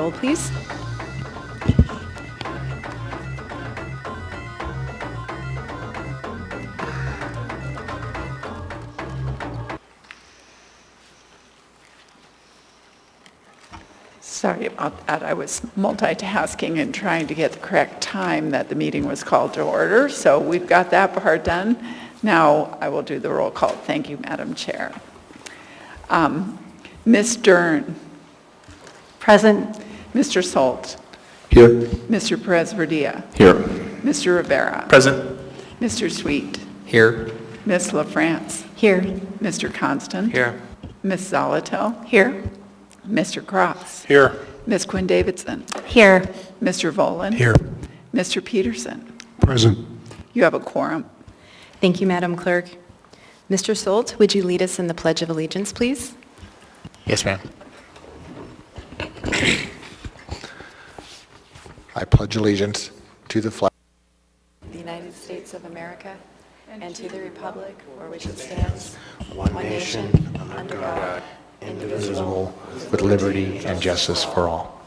roll, please. Sorry about that. I was multitasking and trying to get the correct time that the meeting was called to order. So we've got that part done. Now I will do the roll call. Thank you, Madam Chair. Ms. Dern. Present. Mr. Solt. Here. Mr. Perez-Verdia. Here. Mr. Rivera. Present. Mr. Sweet. Here. Ms. LaFrance. Here. Mr. Constant. Here. Ms. Zolotel. Here. Mr. Cross. Here. Ms. Quinn Davidson. Here. Mr. Volan. Here. Mr. Peterson. Present. You have a quorum. Thank you, Madam Clerk. Mr. Solt, would you lead us in the Pledge of Allegiance, please? Yes, ma'am. I pledge allegiance to the flag The United States of America, and to the republic for which it stands, one nation, under God, indivisible, with liberty and justice for all.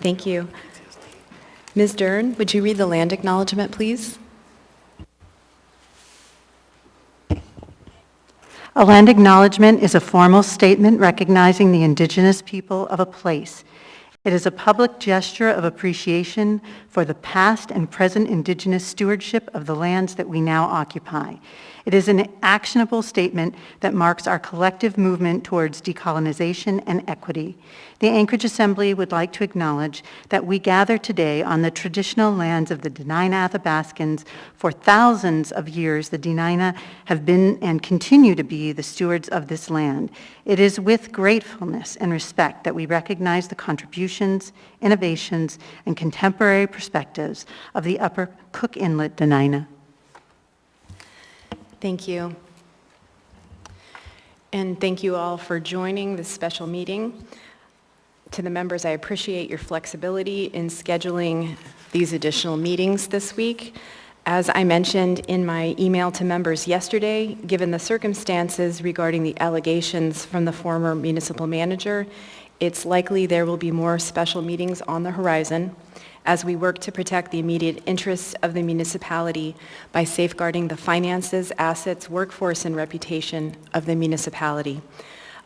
Thank you. Ms. Dern, would you read the land acknowledgement, please? A land acknowledgement is a formal statement recognizing the indigenous people of a place. It is a public gesture of appreciation for the past and present indigenous stewardship of the lands that we now occupy. It is an actionable statement that marks our collective movement towards decolonization and equity. The Anchorage Assembly would like to acknowledge that we gather today on the traditional lands of the Dena'ina Athabascans. For thousands of years, the Dena'ina have been and continue to be the stewards of this land. It is with gratefulness and respect that we recognize the contributions, innovations, and contemporary perspectives of the Upper Cook Inlet Dena'ina. Thank you. And thank you all for joining this special meeting. To the members, I appreciate your flexibility in scheduling these additional meetings this week. As I mentioned in my email to members yesterday, given the circumstances regarding the allegations from the former municipal manager, it's likely there will be more special meetings on the horizon as we work to protect the immediate interests of the municipality by safeguarding the finances, assets, workforce, and reputation of the municipality.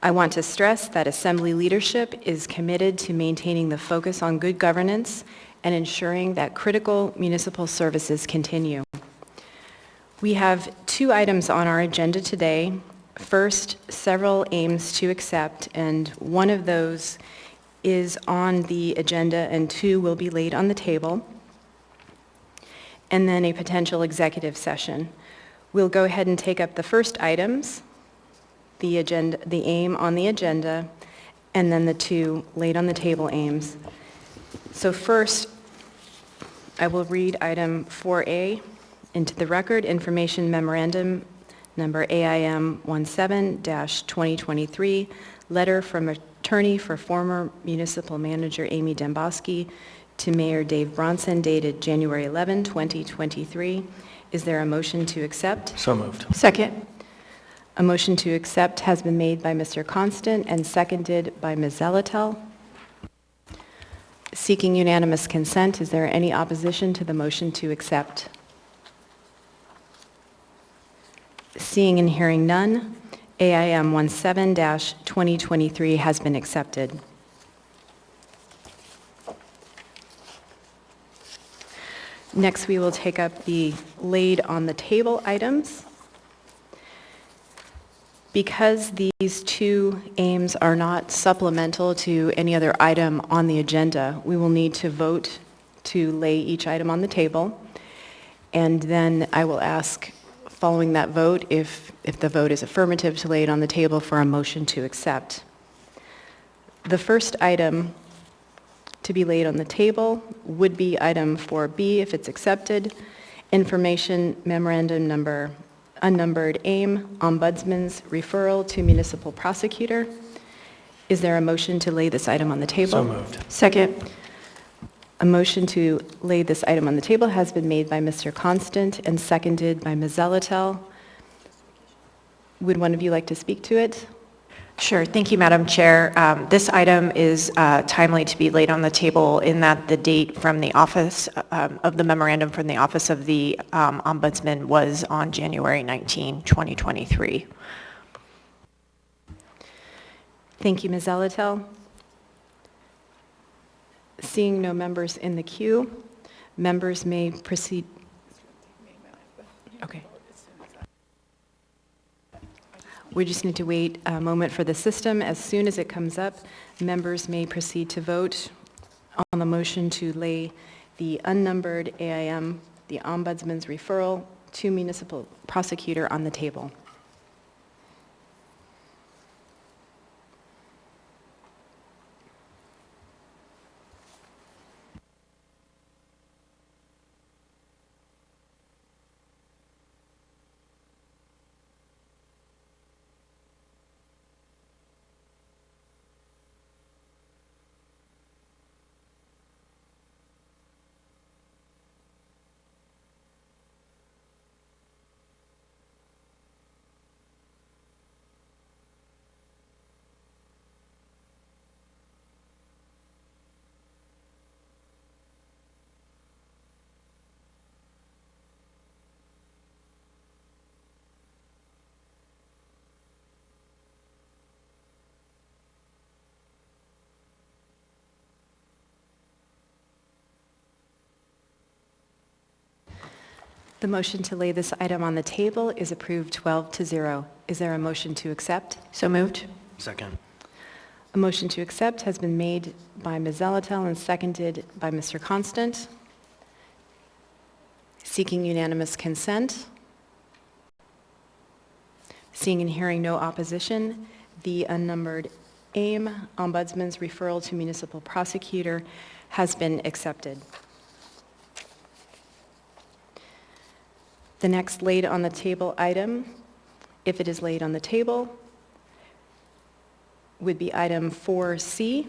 I want to stress that Assembly leadership is committed to maintaining the focus on good governance and ensuring that critical municipal services continue. We have 2 items on our agenda today. First, several aims to accept, and one of those is on the agenda and 2 will be laid on the table, and then a potential executive session. We'll go ahead and take up the first items, the aim on the agenda, and then the 2 laid on the table aims. So first, I will read item 4A into the record, Information Memorandum number AIM 17-2023, letter from attorney for former municipal manager Amy Demboski to Mayor Dave Bronson dated January 11, 2023. Is there a motion to accept? So moved. Second. A motion to accept has been made by Mr. Constant and seconded by Ms. Zolotel. Seeking unanimous consent, is there any opposition to the motion to accept? Seeing and hearing none, AIM 17-2023 has been accepted. Next, we will take up the laid on the table items. Because these 2 aims are not supplemental to any other item on the agenda, we will need to vote to lay each item on the table. And then I will ask, following that vote, if the vote is affirmative to lay it on the table for a motion to accept. The first item to be laid on the table would be item 4B if it's accepted, Information Memorandum number unnumbered AIM, Ombudsman's referral to municipal prosecutor. Is there a motion to lay this item on the table? So moved. Second. A motion to lay this item on the table has been made by Mr. Constant and seconded by Ms. Zolotel. Would one of you like to speak to it? Sure. Thank you, Madam Chair. This item is timely to be laid on the table in that the date from the office of the memorandum from the Office of the Ombudsman was on January 19, 2023. Thank you, Ms. Zalatel. Seeing no members in the queue, members may proceed. Okay. We just need to wait a moment for the system. As soon as it comes up, members may proceed to vote on the motion to lay the unnumbered AIM, the Ombudsman's referral to municipal prosecutor, on the table. The motion to lay this item on the table is approved 12-0. Is there a motion to accept? So moved. Second. A motion to accept has been made by Ms. Zalatel and seconded by Mr. Constant. Seeking unanimous consent. Seeing and hearing no opposition, the unnumbered AIM, Ombudsman's referral to municipal prosecutor, has been accepted. The next laid on the table item, if it is laid on the table, would be item 4C,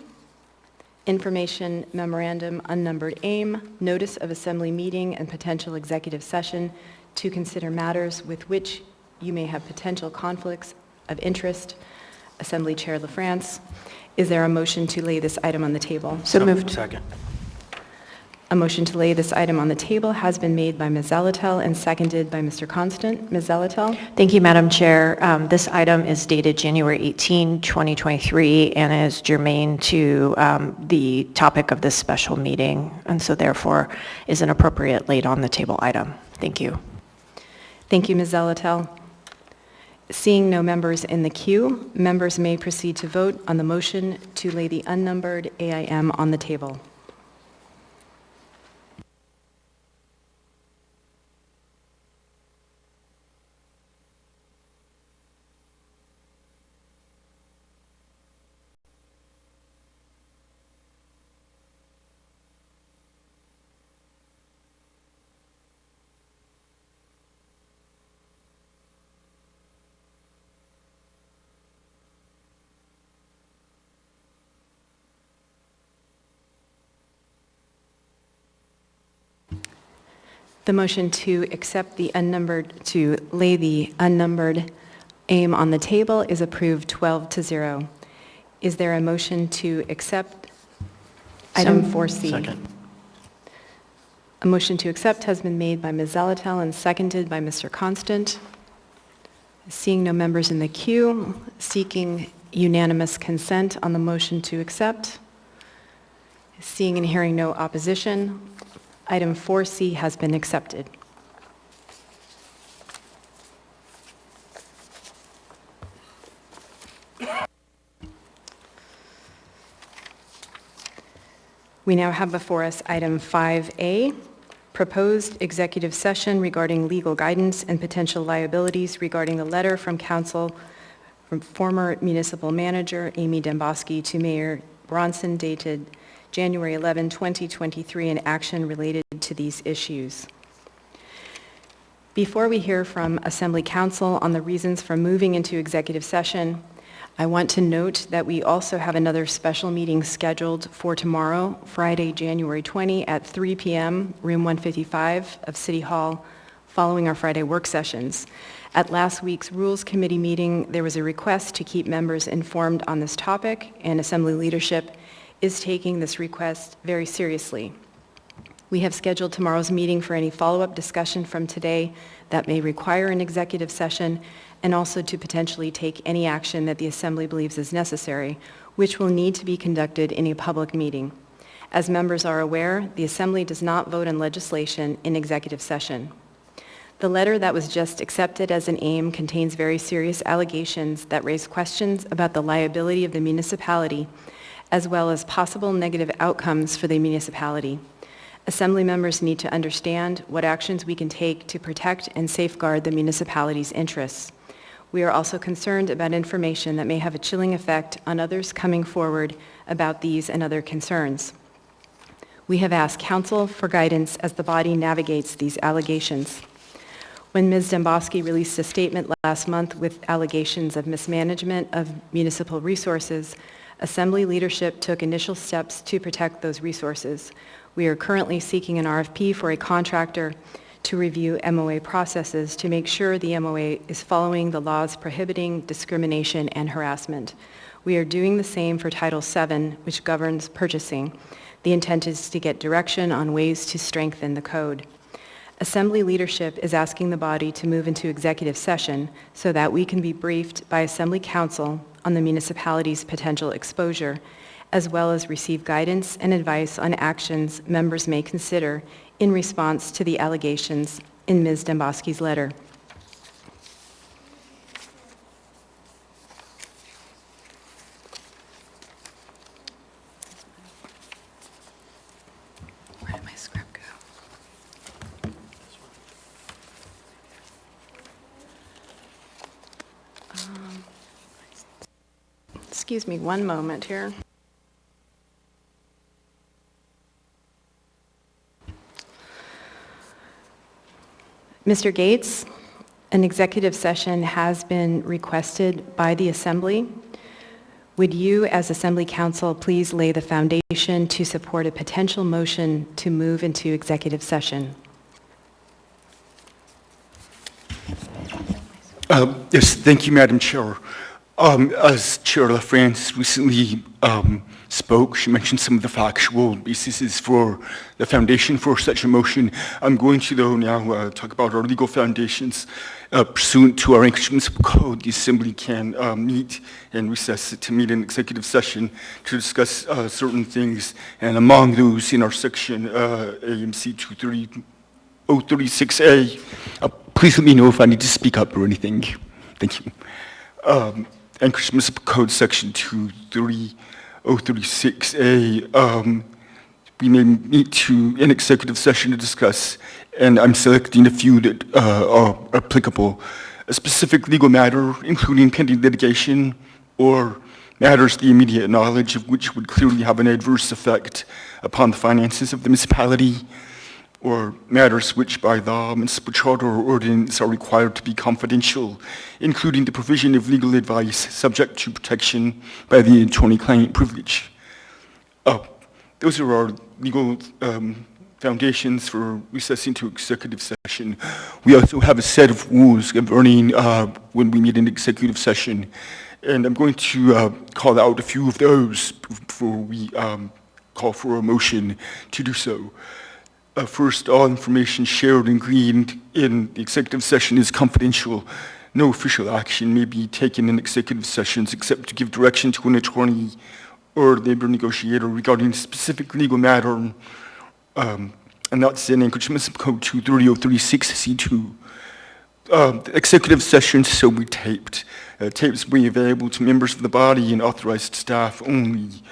Information Memorandum Unnumbered AIM, Notice of Assembly Meeting and Potential Executive Session to consider matters with which you may have potential conflicts of interest. Assembly Chair LaFrance, is there a motion to lay this item on the table? So moved. Second. A motion to lay this item on the table has been made by Ms. Zalatel and seconded by Mr. Constant. Ms. Zalatel? Thank you, Madam Chair. This item is dated January 18, 2023, and is germane to the topic of this special meeting, and so therefore is an appropriate laid on the table item. Thank you. Thank you, Ms. Zalatel. Seeing no members in the queue, members may proceed to vote on the motion to lay the unnumbered AIM on the table. The motion to accept the to lay the unnumbered AIM on the table is approved 12-0. Is there a motion to accept item 4C? Second. A motion to accept has been made by Ms. Zalatel and seconded by Mr. Constant. Seeing no members in the queue, seeking unanimous consent on the motion to accept. Seeing and hearing no opposition, item 4C has been accepted. We now have before us item 5A, proposed executive session regarding legal guidance and potential liabilities regarding the letter from council from former municipal manager Amy Demboski to Mayor Bronson dated January 11, 2023, and action related to these issues. Before we hear from Assembly Council on the reasons for moving into executive session, I want to note that we also have another special meeting scheduled for tomorrow, Friday, January 20, at 3 p.m., room 155 of City Hall, following our Friday work sessions. At last week's Rules Committee meeting, there was a request to keep members informed on this topic, and Assembly leadership is taking this request very seriously. We have scheduled tomorrow's meeting for any follow-up discussion from today that may require an executive session, and also to potentially take any action that the Assembly believes is necessary, which will need to be conducted in a public meeting. As members are aware, the Assembly does not vote on legislation in executive session. The letter that was just accepted as an AIM contains very serious allegations that raise questions about the liability of the municipality, as well as possible negative outcomes for the municipality. Assembly members need to understand what actions we can take to protect and safeguard the municipality's interests. We are also concerned about information that may have a chilling effect on others coming forward about these and other concerns. We have asked council for guidance as the body navigates these allegations. When Ms. Demboski released a statement last month with allegations of mismanagement of municipal resources, Assembly leadership took initial steps to protect those resources. We are currently seeking an RFP for a contractor to review MOA processes to make sure the MOA is following the laws prohibiting discrimination and harassment. We are doing the same for Title VII, which governs purchasing. The intent is to get direction on ways to strengthen the code. Assembly leadership is asking the body to move into executive session so that we can be briefed by Assembly Council on the municipality's potential exposure, as well as receive guidance and advice on actions members may consider in response to the allegations in Ms. Demboski's letter. Where did my script go? Excuse me one moment here. Mr. Gates, an executive session has been requested by the Assembly. Would you, as Assembly Counsel, please lay the foundation to support a potential motion to move into executive session? Yes, thank you, Madam Chair. As Chair LaFrance recently spoke, she mentioned some of the factual bases for the foundation for such a motion. I'm going to, though, now talk about our legal foundations. Pursuant to our Anchorage Municipal Code, the Assembly can meet and recess to meet in executive session to discuss certain things, and among those in our section AMC 23036A. Please let me know if I need to speak up or anything. Thank you. Anchorage Municipal Code Section 23036A. We may meet in executive session to discuss, and I'm selecting a few that are applicable, a specific legal matter, including pending litigation, or matters the immediate knowledge of which would clearly have an adverse effect upon the finances of the municipality, or matters which by law, municipal charter, or ordinance are required to be confidential, including the provision of legal advice subject to protection by the attorney-client privilege. Those are our legal foundations for recessing to executive session. We also have a set of rules governing when we meet in executive session, and I'm going to call out a few of those before we call for a motion to do so. First, all information shared and gleaned in the executive session is confidential. No official action may be taken in executive sessions except to give direction to an attorney or labor negotiator regarding a specific legal matter, and that's in Anchorage Municipal Code 23036C2. The executive sessions shall be taped. Tapes will be available to members of the body and authorized staff only,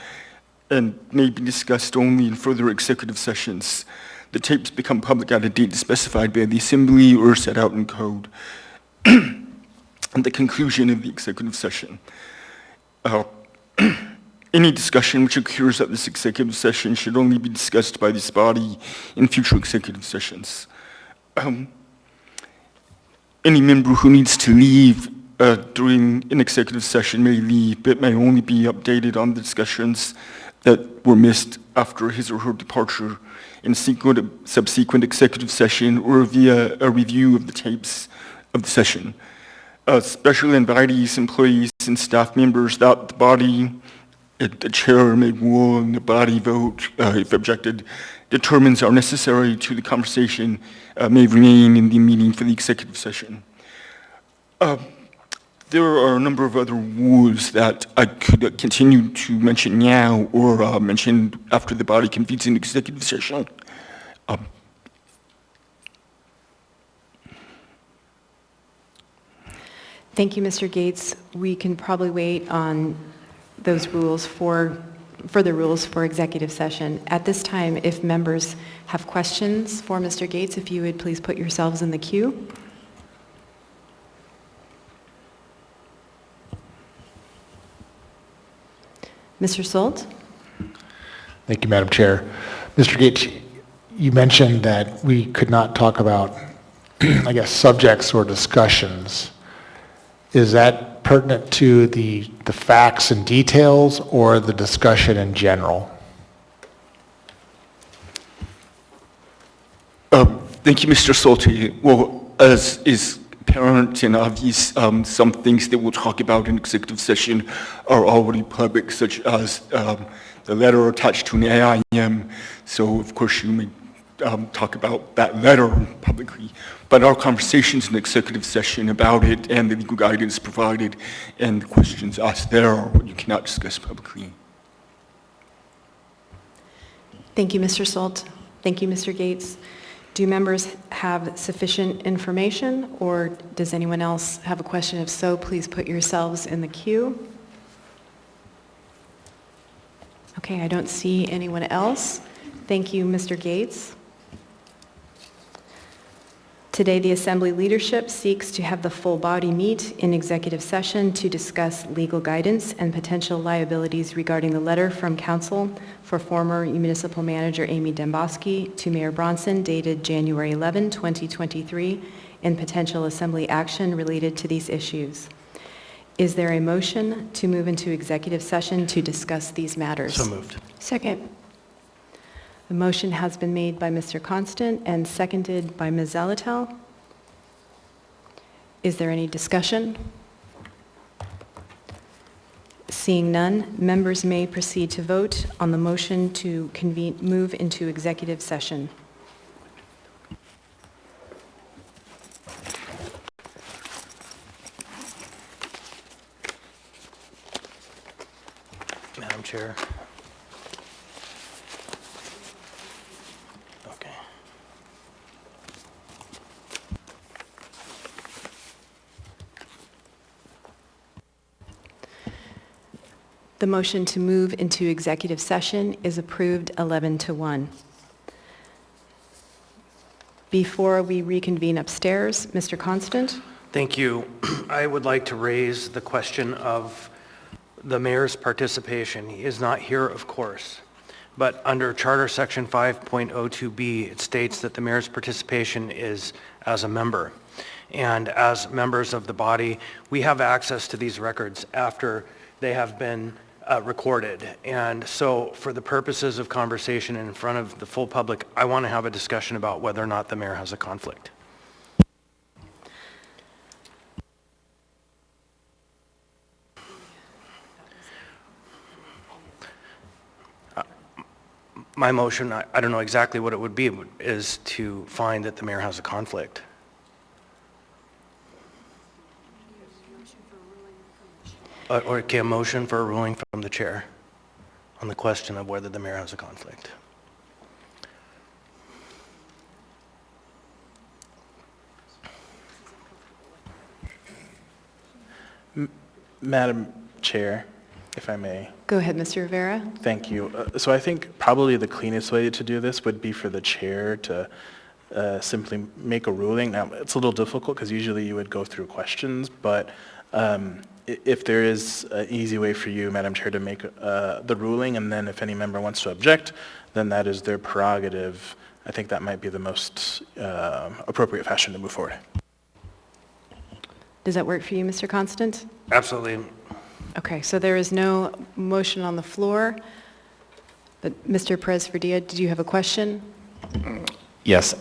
and may be discussed only in further executive sessions. The tapes become public at a date specified by the Assembly or set out in code. At the conclusion of the executive session, any discussion which occurs at this executive session should only be discussed by this body in future executive sessions. Any member who needs to leave during an executive session may leave, but may only be updated on the discussions that were missed after his or her departure in subsequent executive session or via a review of the tapes of the session. Special invitees, employees, and staff members that the body, the chair may rule and the body vote, if objected, determines are necessary to the conversation may remain in the meeting for the executive session. There are a number of other rules that I could continue to mention now or mention after the body convenes an executive session. Thank you, Mr. Gates. We can probably wait on those rules for further rules for executive session. At this time, if members have questions for Mr. Gates, if you would please put yourselves in the queue. Mr. Solt? Thank you, Madam Chair. Mr. Gates, you mentioned that we could not talk about, I guess, subjects or discussions. Is that pertinent to the facts and details or the discussion in general? Thank you, Mr. Solti. Well, as is apparent and obvious, some things that we'll talk about in executive session are already public, such as the letter attached to an AIM. So, of course, you may talk about that letter publicly. But our conversations in executive session about it and the legal guidance provided and the questions asked there are what you cannot discuss publicly. Thank you, Mr. Solt. Thank you, Mr. Gates. Do members have sufficient information, or does anyone else have a question? If so, please put yourselves in the queue. Okay, I don't see anyone else. Thank you, Mr. Gates. Today, the Assembly leadership seeks to have the full body meet in executive session to discuss legal guidance and potential liabilities regarding the letter from Council for former Municipal Manager Amy Demboski to Mayor Bronson dated January 11, 2023, and potential Assembly action related to these issues. Is there a motion to move into executive session to discuss these matters? So moved. Second. The motion has been made by Mr. Constant and seconded by Ms. Zalatel. Is there any discussion? Seeing none, members may proceed to vote on the motion to move into executive session. Madam Chair. Okay. The motion to move into executive session is approved 11-1. Before we reconvene upstairs, Mr. Constant? Thank you. I would like to raise the question of the mayor's participation. He is not here, of course, but under Charter Section 5.02B, it states that the mayor's participation is as a member. And as members of the body, we have access to these records after they have been recorded. And so for the purposes of conversation in front of the full public, I want to have a discussion about whether or not the mayor has a conflict. My motion, I don't know exactly what it would be, is to find that the mayor has a conflict. Or a motion for a ruling from the chair on the question of whether the mayor has a conflict. Madam Chair, if I may. Go ahead, Mr. Rivera. Thank you. So I think probably the cleanest way to do this would be for the chair to simply make a ruling. Now, it's a little difficult because usually you would go through questions, but if there is an easy way for you, Madam Chair, to make the ruling, and then if any member wants to object, then that is their prerogative. I think that might be the most appropriate fashion to move forward. Does that work for you, Mr. Constant? Absolutely. Okay, so there is no motion on the floor. But Mr. Perez-Verdia, did you have a question? Yes,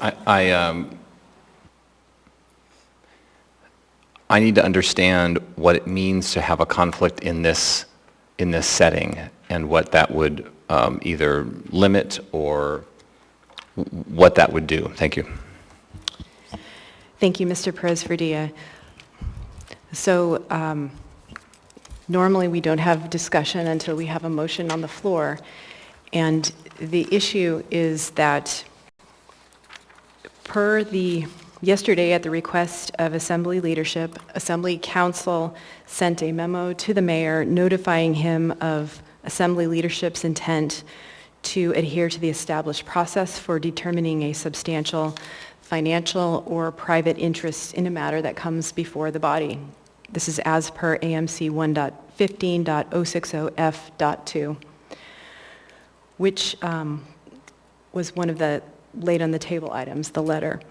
I need to understand what it means to have a conflict in this setting and what that would either limit or what that would do. Thank you. Thank you, Mr. Perez-Verdia. So normally we don't have discussion until we have a motion on the floor. And the issue is that yesterday at the request of Assembly leadership, Assembly Council sent a memo to the mayor notifying him of Assembly leadership's intent to adhere to the established process for determining a substantial financial or private interest in a matter that comes before the body. This is as per AMC 1.15.060F.2, which was one of the laid on the table items, the letter.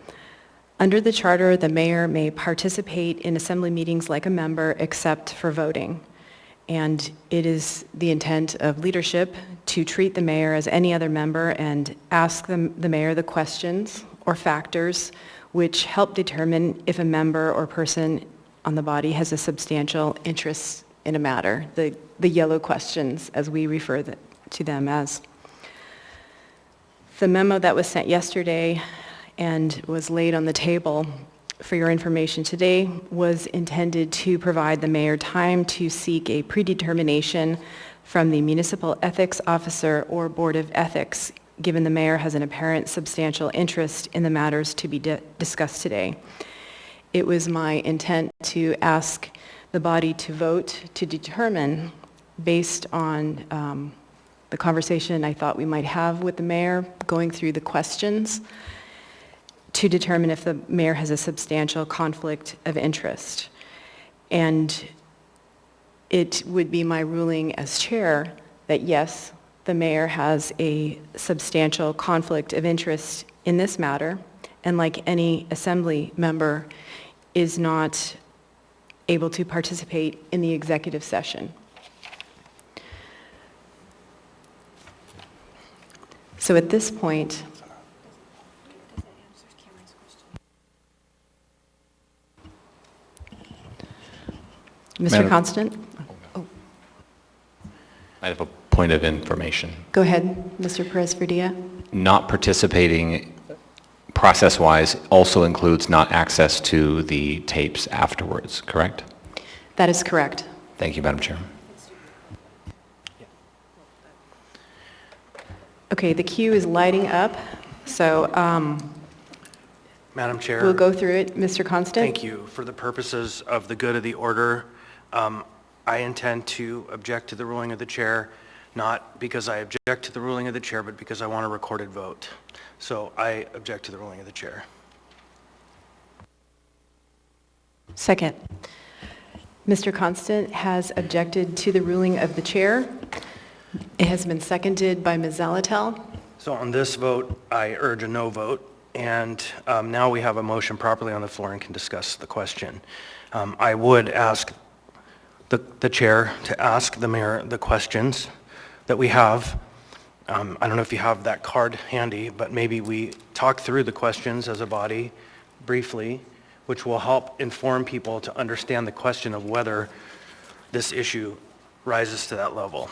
Under the charter, the mayor may participate in assembly meetings like a member except for voting. And it is the intent of leadership to treat the mayor as any other member and ask the mayor the questions or factors which help determine if a member or person on the body has a substantial interest in a matter, the yellow questions as we refer to them as. The memo that was sent yesterday and was laid on the table for your information today was intended to provide the mayor time to seek a predetermination from the municipal ethics officer or board of ethics, given the mayor has an apparent substantial interest in the matters to be discussed today. It was my intent to ask the body to vote to determine, based on the conversation I thought we might have with the mayor, going through the questions, to determine if the mayor has a substantial conflict of interest. And it would be my ruling as chair that yes, the mayor has a substantial conflict of interest in this matter, and like any assembly member, is not able to participate in the executive session. So at this point, Mr. Madam- Constant? Oh, I have a point of information. go ahead, Mr. Perez-Verdia. Not participating process-wise also includes not access to the tapes afterwards, correct? That is correct. Thank you, Madam Chair. Okay, the queue is lighting up, so Madam Chair. we'll go through it. Mr. Constant? Thank you. For the purposes of the good of the order, I intend to object to the ruling of the chair, not because I object to the ruling of the chair, but because I want a recorded vote. So I object to the ruling of the chair. Second. Mr. Constant has objected to the ruling of the chair. It has been seconded by Ms. Zalatel. So on this vote, I urge a no vote, and now we have a motion properly on the floor and can discuss the question. I would ask the chair to ask the mayor the questions that we have. I don't know if you have that card handy, but maybe we talk through the questions as a body briefly, which will help inform people to understand the question of whether this issue rises to that level.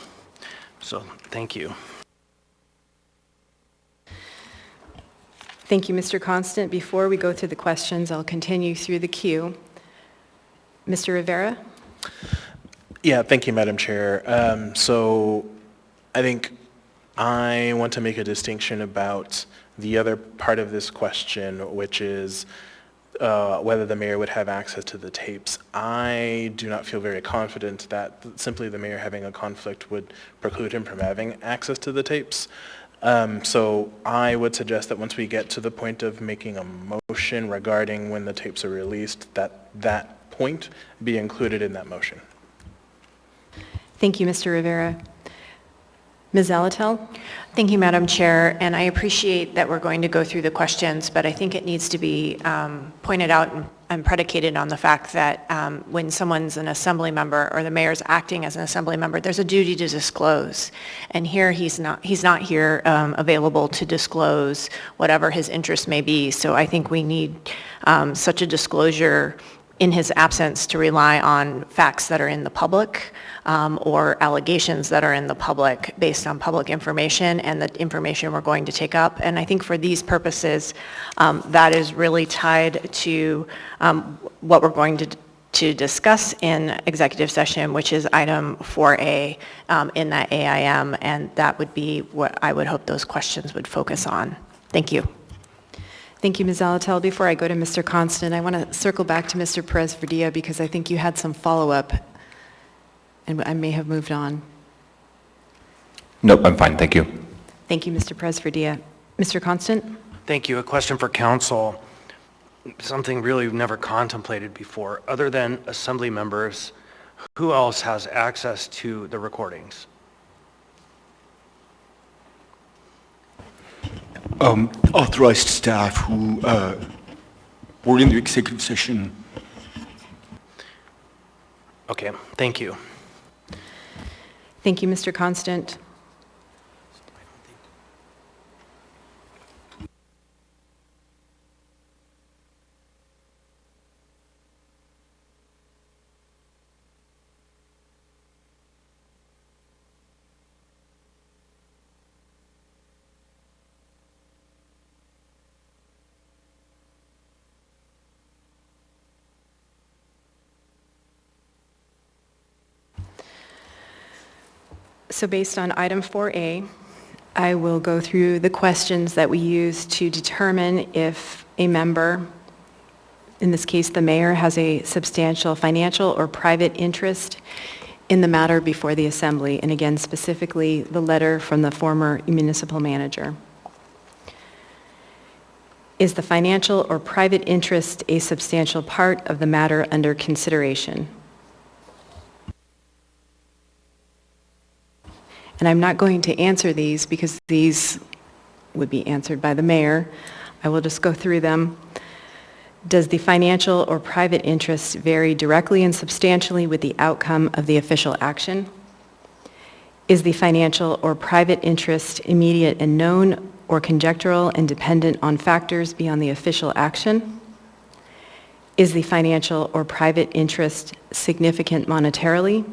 So, thank you. Thank you, Mr. Constant. Before we go through the questions, I'll continue through the queue. Mr. Rivera? Yeah, thank you, Madam Chair. So I think I want to make a distinction about the other part of this question, which is whether the mayor would have access to the tapes. I do not feel very confident that simply the mayor having a conflict would preclude him from having access to the tapes. So I would suggest that once we get to the point of making a motion regarding when the tapes are released, that point be included in that motion. Thank you, Mr. Rivera. Ms. Zalatel? Thank you, Madam Chair, and I appreciate that we're going to go through the questions, but I think it needs to be pointed out and predicated on the fact that when someone's an assembly member or the mayor's acting as an assembly member, there's a duty to disclose. And here he's not here available to disclose whatever his interest may be. So I think we need such a disclosure in his absence to rely on facts that are in the public or allegations that are in the public based on public information and the information we're going to take up. And I think for these purposes, that is really tied to what we're going to discuss in executive session, which is item 4A in that AIM, and that would be what I would hope those questions would focus on. Thank you. Thank you, Ms. Alatel. Before I go to Mr. Constant, I want to circle back to Mr. Perez-Verdia because I think you had some follow-up, and I may have moved on. Nope, I'm fine, thank you. Thank you, Mr. Perez-Verdia. Mr. Constant? Thank you. A question for council. Something really we've never contemplated before. Other than assembly members, who else has access to the recordings? Authorized staff who were in the executive session. Okay, thank you. Thank you, Mr. Constant. So based on item 4A, I will go through the questions that we use to determine if a member, in this case the mayor, has a substantial financial or private interest in the matter before the assembly, and again specifically the letter from the former municipal manager. Is the financial or private interest a substantial part of the matter under consideration? And I'm not going to answer these because these would be answered by the mayor. I will just go through them. Does the financial or private interest vary directly and substantially with the outcome of the official action? Is the financial or private interest immediate and known or conjectural and dependent on factors beyond the official action? Is the financial or private interest significant monetarily?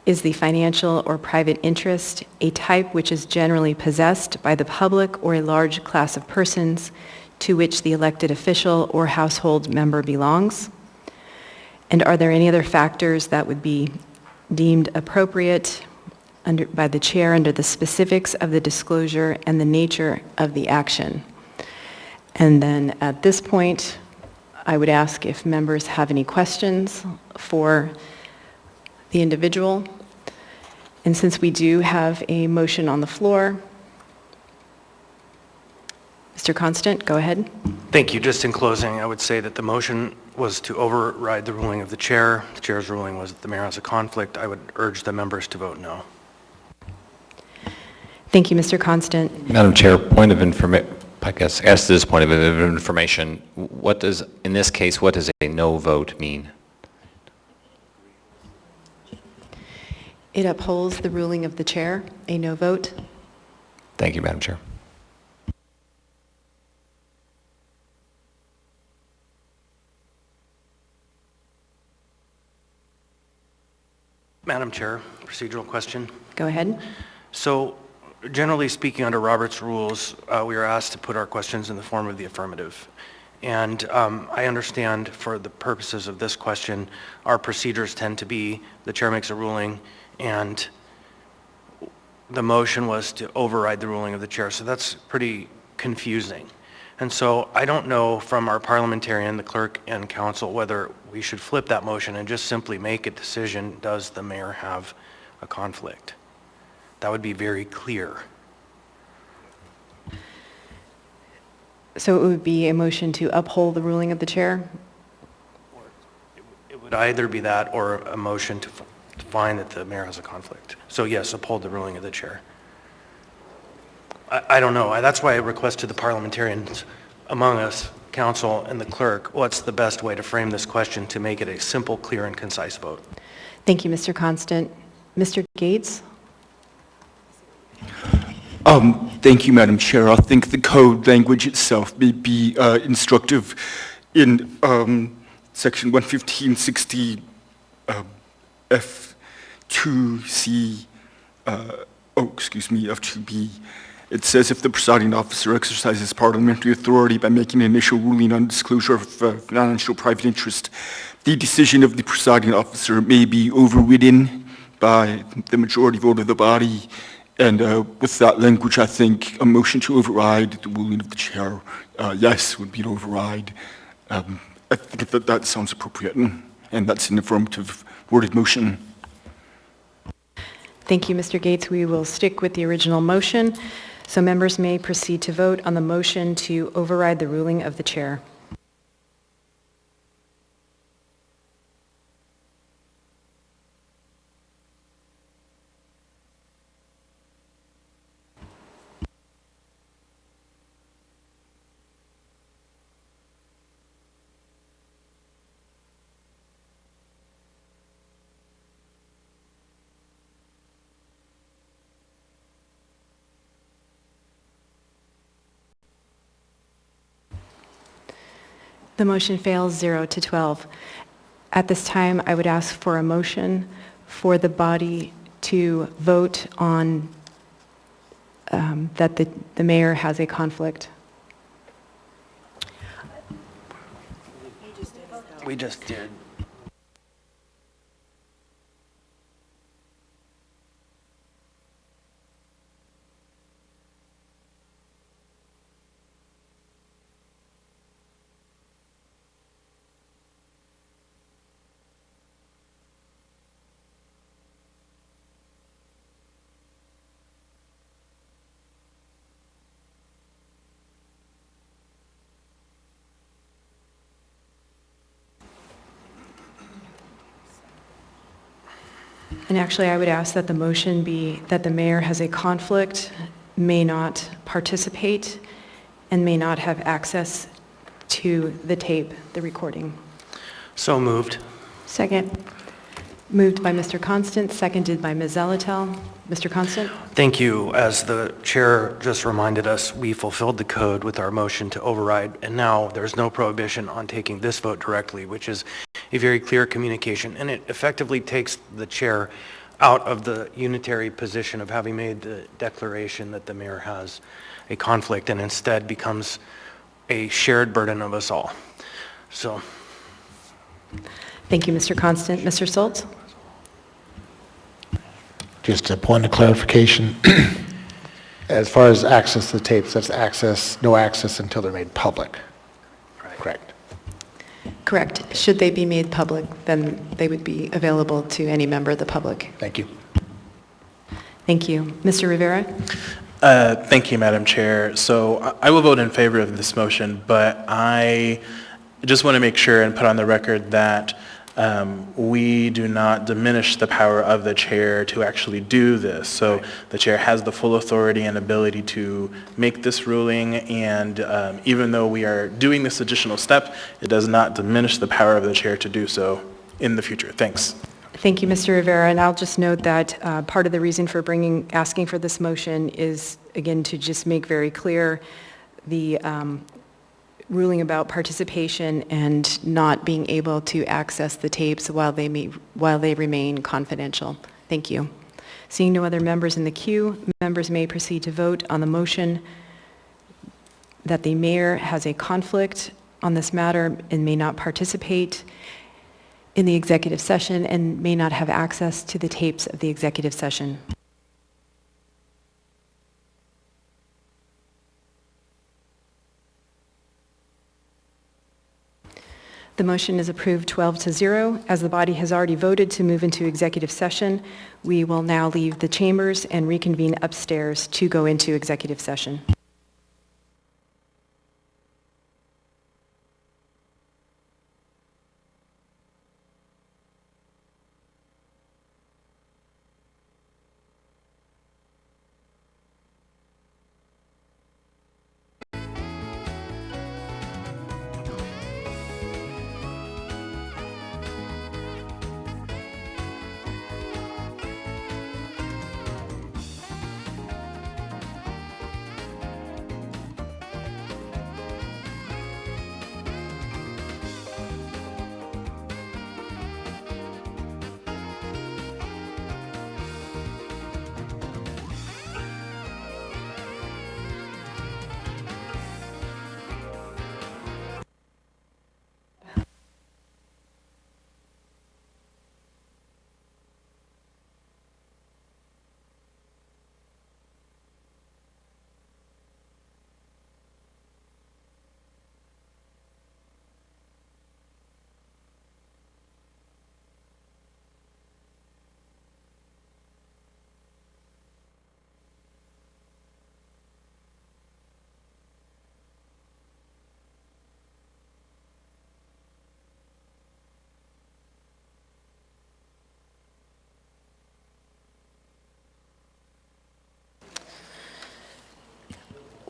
Is the financial or private interest a type which is generally possessed by the public or a large class of persons to which the elected official or household member belongs? And are there any other factors that would be deemed appropriate by the chair under the specifics of the disclosure and the nature of the action? And then at this point, I would ask if members have any questions for the individual. And since we do have a motion on the floor, Mr. Constant, go ahead. Thank you. Just in closing, I would say that the motion was to override the ruling of the chair. The chair's ruling was that the mayor has a conflict. I would urge the members to vote no. Thank you, Mr. Constant. Madam Chair, point of information, I guess, as to this point of information, what does, in this case, what does a no vote mean? It upholds the ruling of the chair, a no vote. Thank you, Madam Chair. Madam Chair, procedural question. Go ahead. So generally speaking, under Robert's rules, we are asked to put our questions in the form of the affirmative. And I understand for the purposes of this question, our procedures tend to be the chair makes a ruling and the motion was to override the ruling of the chair. So that's pretty confusing. And so I don't know from our parliamentarian, the clerk, and council whether we should flip that motion and just simply make a decision, does the mayor have a conflict? That would be very clear. So it would be a motion to uphold the ruling of the chair? It would either be that or a motion to find that the mayor has a conflict. So yes, uphold the ruling of the chair. I don't know. That's why I request to the parliamentarians among us council and the clerk, what's the best way to frame this question to make it a simple, clear, and concise vote? Thank you, Mr. Constant. Mr. Gates? Thank you, Madam Chair. I think the code language itself may be instructive in section 11560 F2C, F2B. It says if the presiding officer exercises parliamentary authority by making an initial ruling on disclosure of financial private interest, the decision of the presiding officer may be overridden by the majority vote of the body. And with that language, I think a motion to override the ruling of the chair, yes, would be an override. I think that sounds appropriate, and that's an affirmative worded motion. Thank you, Mr. Gates. We will stick with the original motion. So members may proceed to vote on the motion to override the ruling of the chair. The motion fails 0 to 12. At this time, I would ask for a motion for the body to vote on that the mayor has a conflict. We just did. And actually, I would ask that the motion be that the mayor has a conflict, may not participate, and may not have access to the tape, the recording. So moved. Second. Moved by Mr. Constant, seconded by Ms. Zalatel. Mr. Constant? Thank you. As the chair just reminded us, we fulfilled the code with our motion to override, and now there's no prohibition on taking this vote directly, which is a very clear communication, and it effectively takes the chair out of the unitary position of having made the declaration that the mayor has a conflict, and instead becomes a shared burden of us all. So. Thank you, Mr. Constant. Mr. Schultz? Just a point of clarification. As far as access to the tapes, that's access, no access until they're made public. Correct. Correct. Should they be made public, then they would be available to any member of the public. Thank you. Thank you. Mr. Rivera? Thank you, Madam Chair. So I will vote in favor of this motion, but I just want to make sure and put on the record that we do not diminish the power of the chair to actually do this. So the chair has the full authority and ability to make this ruling, and even though we are doing this additional step, it does not diminish the power of the chair to do so in the future. Thanks. Thank you, Mr. Rivera. And I'll just note that part of the reason for asking for this motion is, again, to just make very clear the ruling about participation and not being able to access the tapes while they remain confidential. Thank you. Seeing no other members in the queue, members may proceed to vote on the motion that the mayor has a conflict on this matter and may not participate in the executive session and may not have access to the tapes of the executive session. The motion is approved 12-0. As the body has already voted to move into executive session, we will now leave the chambers and reconvene upstairs to go into executive session.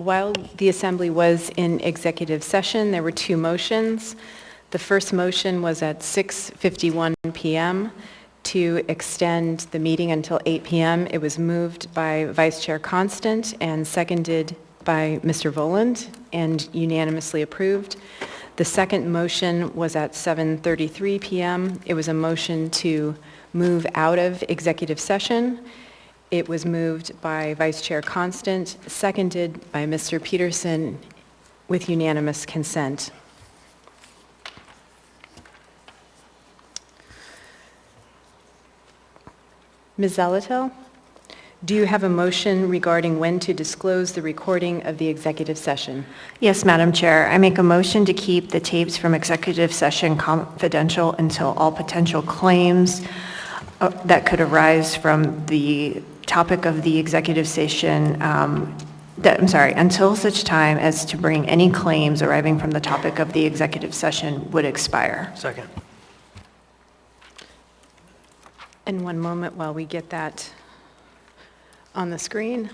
While the assembly was in executive session, there were two motions. The first motion was at 6:51 p.m. to extend the meeting until 8 p.m. It was moved by Vice Chair Constant and seconded by Mr. Voland and unanimously approved. The second motion was at 7:33 p.m. It was a motion to move out of executive session. It was moved by Vice Chair Constant, seconded by Mr. Peterson with unanimous consent. Ms. Zalato, do you have a motion regarding when to disclose the recording of the executive session? Yes, Madam Chair. I make a motion to keep the tapes from executive session confidential until all potential claims that could arise from the topic of the executive session, until such time as to bring any claims arriving from the topic of the executive session would expire. Second. And one moment while we get that on the screen.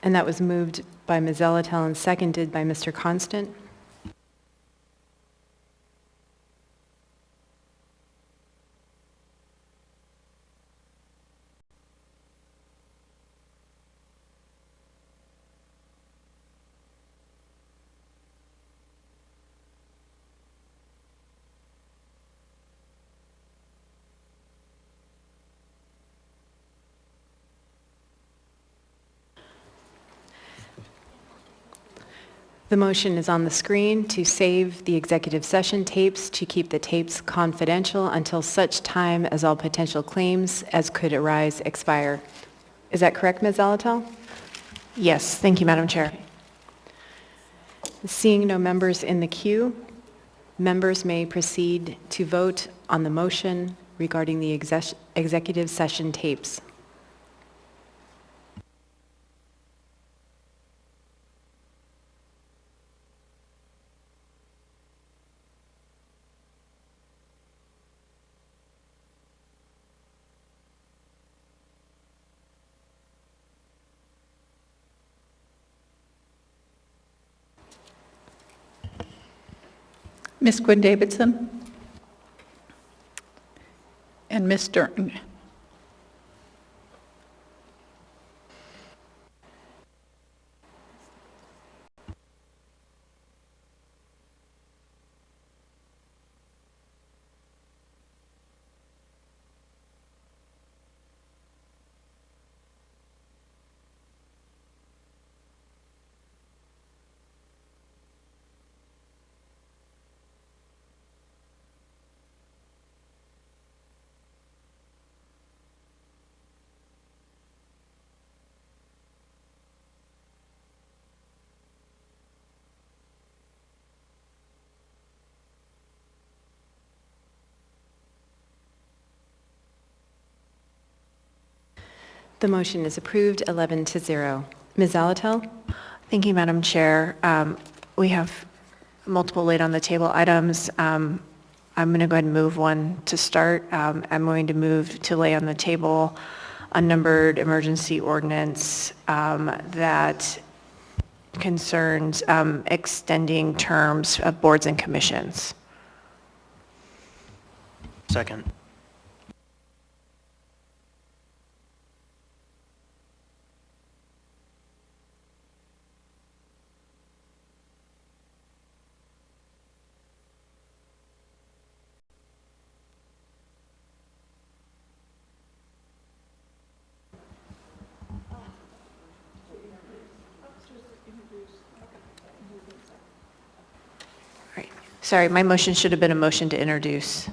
And that was moved by Ms. Zalatel and seconded by Mr. Constant. The motion is on the screen to save the executive session tapes, to keep the tapes confidential until such time as all potential claims as could arise expire. Is that correct, Ms. Zalatel? Yes, thank you, Madam Chair. Seeing no members in the queue, members may proceed to vote on the motion regarding the executive session tapes. Ms. Quinn Davidson? And Ms. Stern? The motion is approved, 11-0. Ms. Zalatel? Thank you, Madam Chair. We have multiple laid on the table items. I'm going to go ahead and move one to start. I'm going to move to lay on the table unnumbered emergency ordinance that concerns extending terms of boards and commissions. Second. Right. Sorry, my motion should have been a motion to introduce.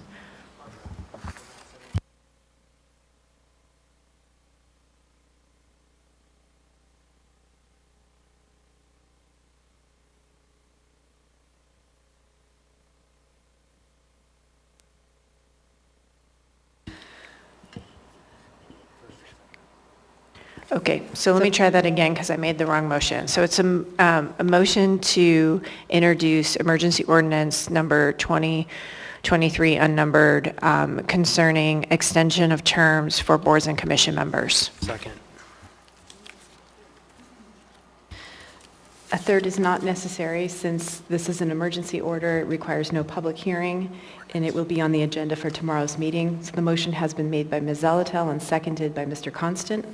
Okay, so let me try that again because I made the wrong motion. So it's a motion to introduce emergency ordinance number 2023 unnumbered concerning extension of terms for boards and commission members. Second. A third is not necessary since this is an emergency order. It requires no public hearing, and it will be on the agenda for tomorrow's meeting. So the motion has been made by Ms. Zalatel and seconded by Mr. Constant.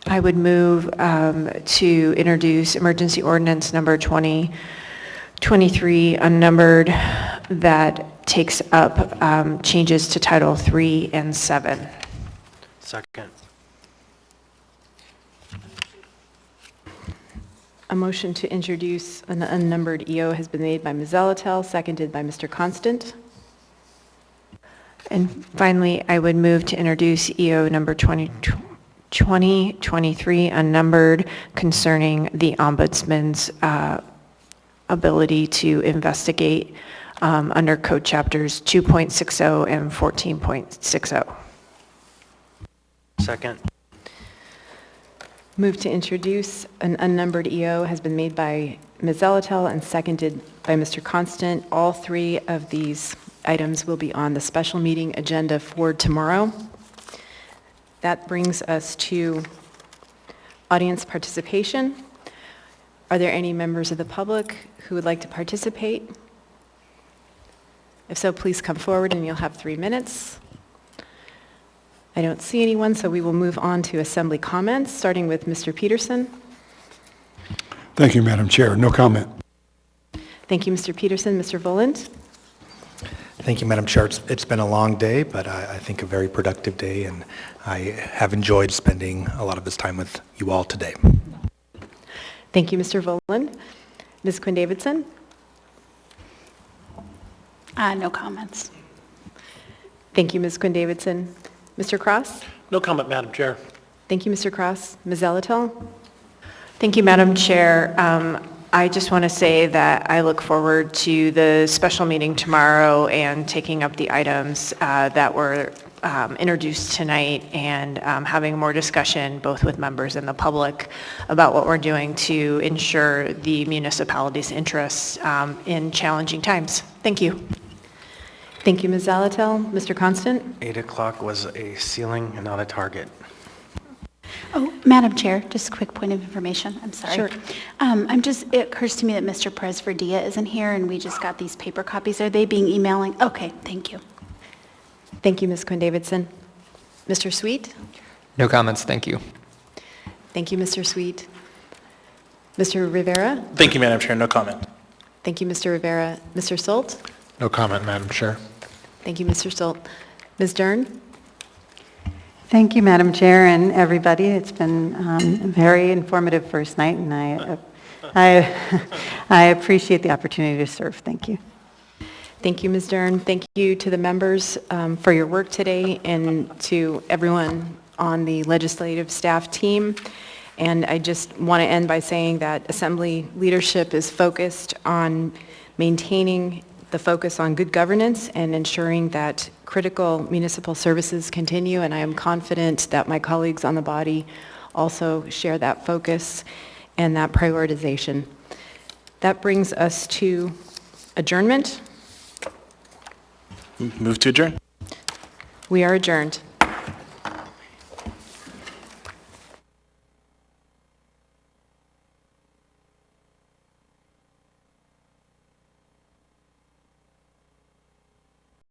I would move to introduce emergency ordinance number 2023 unnumbered that takes up changes to Title 3 and 7. Second. A motion to introduce an unnumbered EO has been made by Ms. Zalatel, seconded by Mr. Constant. And finally, I would move to introduce EO number 2023 unnumbered concerning the Ombudsman's ability to investigate under Code Chapters 2.60 and 14.60. Second. Move to introduce an unnumbered EO has been made by Ms. Zalatel and seconded by Mr. Constant. All three of these items will be on the special meeting agenda for tomorrow. That brings us to audience participation. Are there any members of the public who would like to participate? If so, please come forward and you'll have 3 minutes. I don't see anyone, so we will move on to assembly comments, starting with Mr. Peterson. Thank you, Madam Chair. No comment. Thank you, Mr. Peterson. Mr. Voland? Thank you, Madam Chair. It's been a long day, but I think a very productive day, and I have enjoyed spending a lot of this time with you all today. Thank you, Mr. Voland. Ms. Quinn Davidson? No comments. Thank you, Ms. Quinn Davidson. Mr. Cross? No comment, Madam Chair. Thank you, Mr. Cross. Ms. Zalatel? Thank you, Madam Chair. I just want to say that I look forward to the special meeting tomorrow and taking up the items that were introduced tonight and having more discussion both with members and the public about what we're doing to ensure the municipality's interests in challenging times. Thank you. Thank you, Ms. Zalatel. Mr. Constant? 8 o'clock was a ceiling and not a target. Oh, Madam Chair, just a quick point of information. I'm sorry. Sure. It occurs to me that Mr. Perez Verdilla isn't here, and we just got these paper copies. Are they being emailing? Okay, thank you. Thank you, Ms. Quinn Davidson. Mr. Sweet? No comments, thank you. Thank you, Mr. Sweet. Mr. Rivera? Thank you, Madam Chair. No comment. Thank you, Mr. Rivera. Mr. Stolt? No comment, Madam Chair. Thank you, Mr. Stolt. Ms. Dern? Thank you, Madam Chair and everybody. It's been a very informative first night, and I appreciate the opportunity to serve. Thank you. Thank you, Ms. Dern. Thank you to the members for your work today and to everyone on the legislative staff team. And I just want to end by saying that Assembly leadership is focused on maintaining the focus on good governance and ensuring that critical municipal services continue, and I am confident that my colleagues on the body also share that focus and that prioritization. That brings us to adjournment. Move to adjourn. We are adjourned.